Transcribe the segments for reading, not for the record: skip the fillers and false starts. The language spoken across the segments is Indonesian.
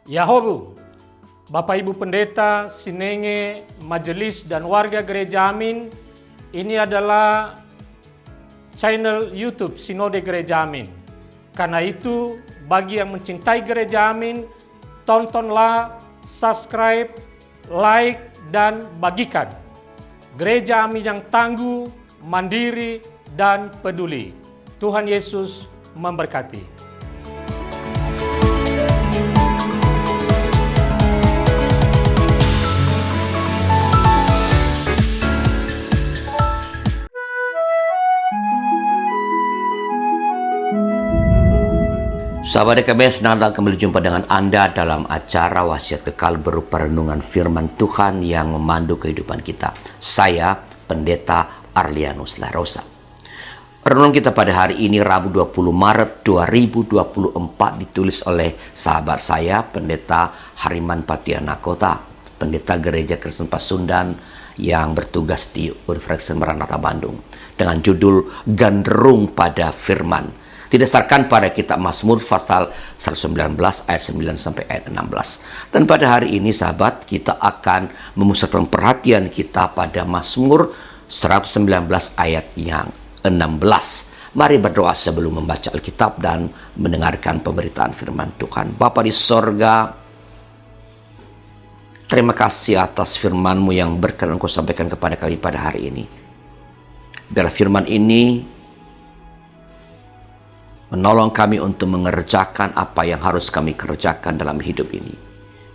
Yahobu, Bapak Ibu Pendeta, Sinenge, Majelis dan warga Gereja Amin, ini adalah channel YouTube Sinode Gereja Amin. Karena itu, bagi yang mencintai Gereja Amin, tontonlah, subscribe, like, dan bagikan. Gereja Amin yang tangguh, mandiri, dan peduli. Tuhan Yesus memberkati. Sahabat DKB, senang datang kembali jumpa dengan Anda dalam acara Wasiat Kekal berupa renungan firman Tuhan yang memandu kehidupan kita. Saya, Pendeta Arlianus Larosa. Renungan kita pada hari ini, Rabu 20 Maret 2024, ditulis oleh sahabat saya, Pendeta Hariman Patianakota, Pendeta Gereja Kristen Pasundan yang bertugas di Universitas Maranatha Bandung, dengan judul Gandrung pada Firman. Didasarkan pada kitab Mazmur pasal 119 ayat 9 sampai ayat 16. Dan pada hari ini sahabat, kita akan memusatkan perhatian kita pada Mazmur 119 ayat yang 16. Mari berdoa sebelum membaca Alkitab dan mendengarkan pemberitaan firman Tuhan. Bapa di sorga, terima kasih atas firman-Mu yang berkenan Engkau sampaikan kepada kami pada hari ini. Biarlah firman ini menolong kami untuk mengerjakan apa yang harus kami kerjakan dalam hidup ini.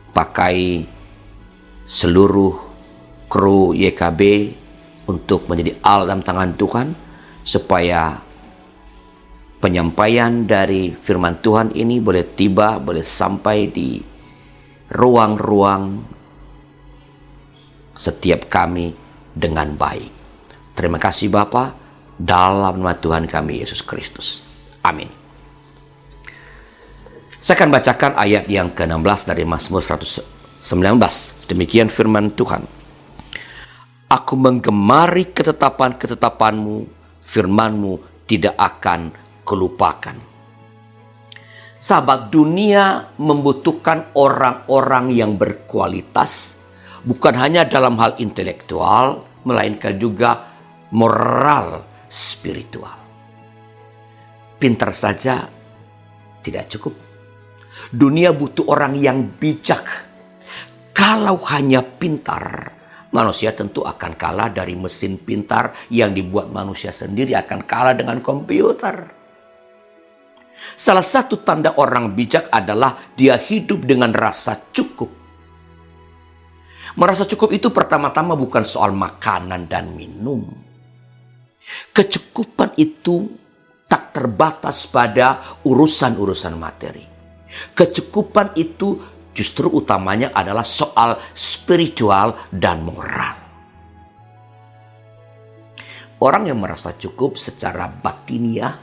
Pakai seluruh kru YKB untuk menjadi alat dalam tangan Tuhan, supaya penyampaian dari firman Tuhan ini boleh tiba, boleh sampai di ruang-ruang setiap kami dengan baik. Terima kasih Bapa, dalam nama Tuhan kami Yesus Kristus. Amin. Saya akan bacakan ayat yang ke-16 dari Mazmur 119. Demikian firman Tuhan. Aku menggemari ketetapan-ketetapan-Mu, firman-Mu tidak akan kelupakan. Sahabat, dunia membutuhkan orang-orang yang berkualitas, bukan hanya dalam hal intelektual, melainkan juga moral spiritual. Pintar saja tidak cukup. Dunia butuh orang yang bijak. Kalau hanya pintar, manusia tentu akan kalah dari mesin pintar yang dibuat manusia sendiri, akan kalah dengan komputer. Salah satu tanda orang bijak adalah dia hidup dengan rasa cukup. Merasa cukup itu pertama-tama bukan soal makanan dan minum. Kecukupan itu tak terbatas pada urusan-urusan materi. Kecukupan itu justru utamanya adalah soal spiritual dan moral. Orang yang merasa cukup secara batiniah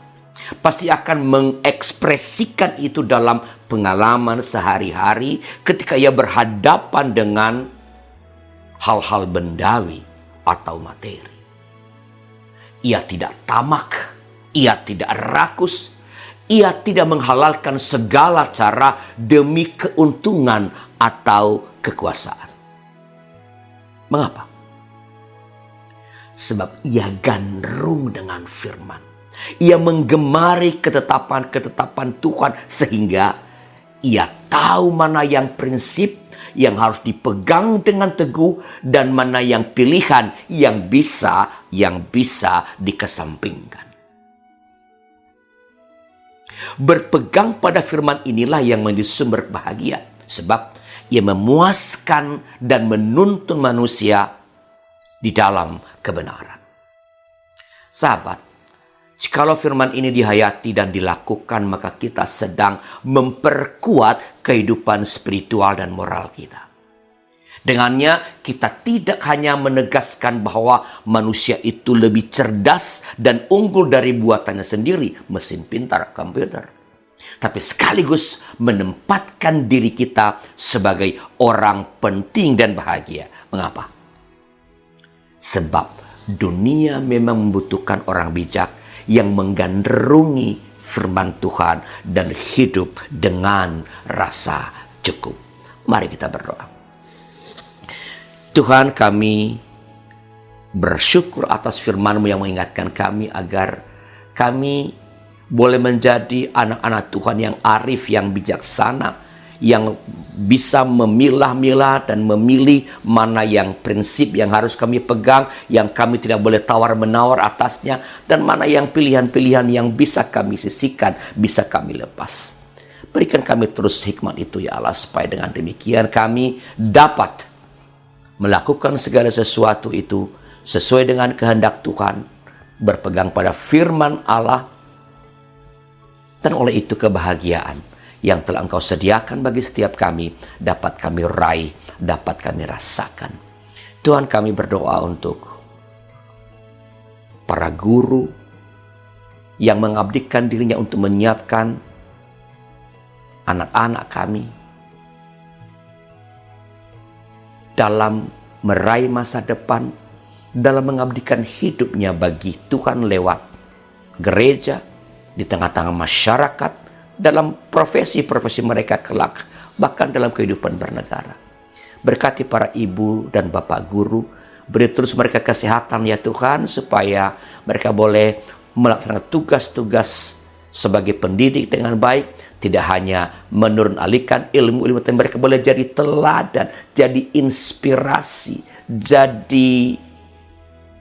pasti akan mengekspresikan itu dalam pengalaman sehari-hari ketika ia berhadapan dengan hal-hal bendawi atau materi. Ia tidak tamak, ia tidak rakus, ia tidak menghalalkan segala cara demi keuntungan atau kekuasaan. Mengapa? Sebab ia gandrung dengan firman. Ia menggemari ketetapan-ketetapan Tuhan sehingga ia tahu mana yang prinsip yang harus dipegang dengan teguh dan mana yang pilihan yang bisa dikesampingkan. Berpegang pada firman inilah yang menjadi sumber bahagia, sebab ia memuaskan dan menuntun manusia di dalam kebenaran. Sahabat, jikalau firman ini dihayati dan dilakukan, maka kita sedang memperkuat kehidupan spiritual dan moral kita. Dengannya kita tidak hanya menegaskan bahwa manusia itu lebih cerdas dan unggul dari buatannya sendiri, mesin pintar, komputer, tapi sekaligus menempatkan diri kita sebagai orang penting dan bahagia. Mengapa? Sebab dunia memang membutuhkan orang bijak yang menggandrungi firman Tuhan dan hidup dengan rasa cukup. Mari kita berdoa. Tuhan, kami bersyukur atas firman-Mu yang mengingatkan kami agar kami boleh menjadi anak-anak Tuhan yang arif, yang bijaksana, yang bisa memilah-milah dan memilih mana yang prinsip yang harus kami pegang, yang kami tidak boleh tawar-menawar atasnya, dan mana yang pilihan-pilihan yang bisa kami sisihkan, bisa kami lepas. Berikan kami terus hikmat itu ya Allah, supaya dengan demikian kami dapat melakukan segala sesuatu itu sesuai dengan kehendak Tuhan, berpegang pada firman Allah, dan oleh itu kebahagiaan yang telah Engkau sediakan bagi setiap kami dapat kami raih, dapat kami rasakan. Tuhan, kami berdoa untuk para guru yang mengabdikan dirinya untuk menyiapkan anak-anak kami dalam meraih masa depan, dalam mengabdikan hidupnya bagi Tuhan lewat gereja, di tengah-tengah masyarakat, dalam profesi-profesi mereka kelak, bahkan dalam kehidupan bernegara. Berkati para ibu dan bapak guru, beri terus mereka kesehatan ya Tuhan, supaya mereka boleh melaksanakan tugas-tugas sebagai pendidik dengan baik, tidak hanya menurun alihkan ilmu-ilmu, tapi mereka boleh jadi teladan, jadi inspirasi, jadi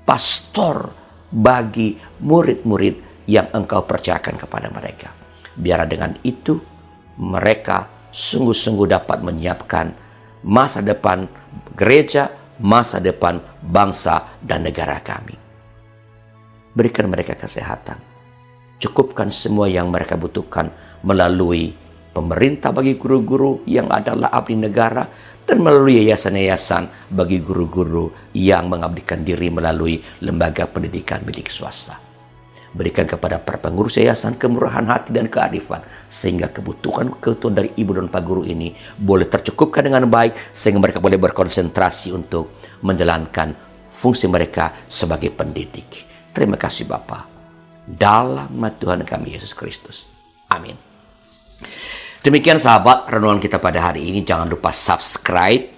pastor bagi murid-murid yang Engkau percayakan kepada mereka. Biar dengan itu mereka sungguh-sungguh dapat menyiapkan masa depan gereja, masa depan bangsa dan negara kami. Berikan mereka kesehatan. Cukupkan semua yang mereka butuhkan melalui pemerintah bagi guru-guru yang adalah abdi negara, dan melalui yayasan-yayasan bagi guru-guru yang mengabdikan diri melalui lembaga pendidikan milik swasta. Berikan kepada para pengurus yayasan kemurahan hati dan kearifan, sehingga kebutuhan dari ibu dan pak guru ini boleh tercukupkan dengan baik, sehingga mereka boleh berkonsentrasi untuk menjalankan fungsi mereka sebagai pendidik. Terima kasih Bapa, dalam nama Tuhan kami Yesus Kristus. Amin. Demikian sahabat renungan kita pada hari ini. Jangan lupa subscribe,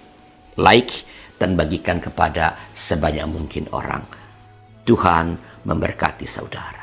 like, dan bagikan kepada sebanyak mungkin orang. Tuhan memberkati saudara.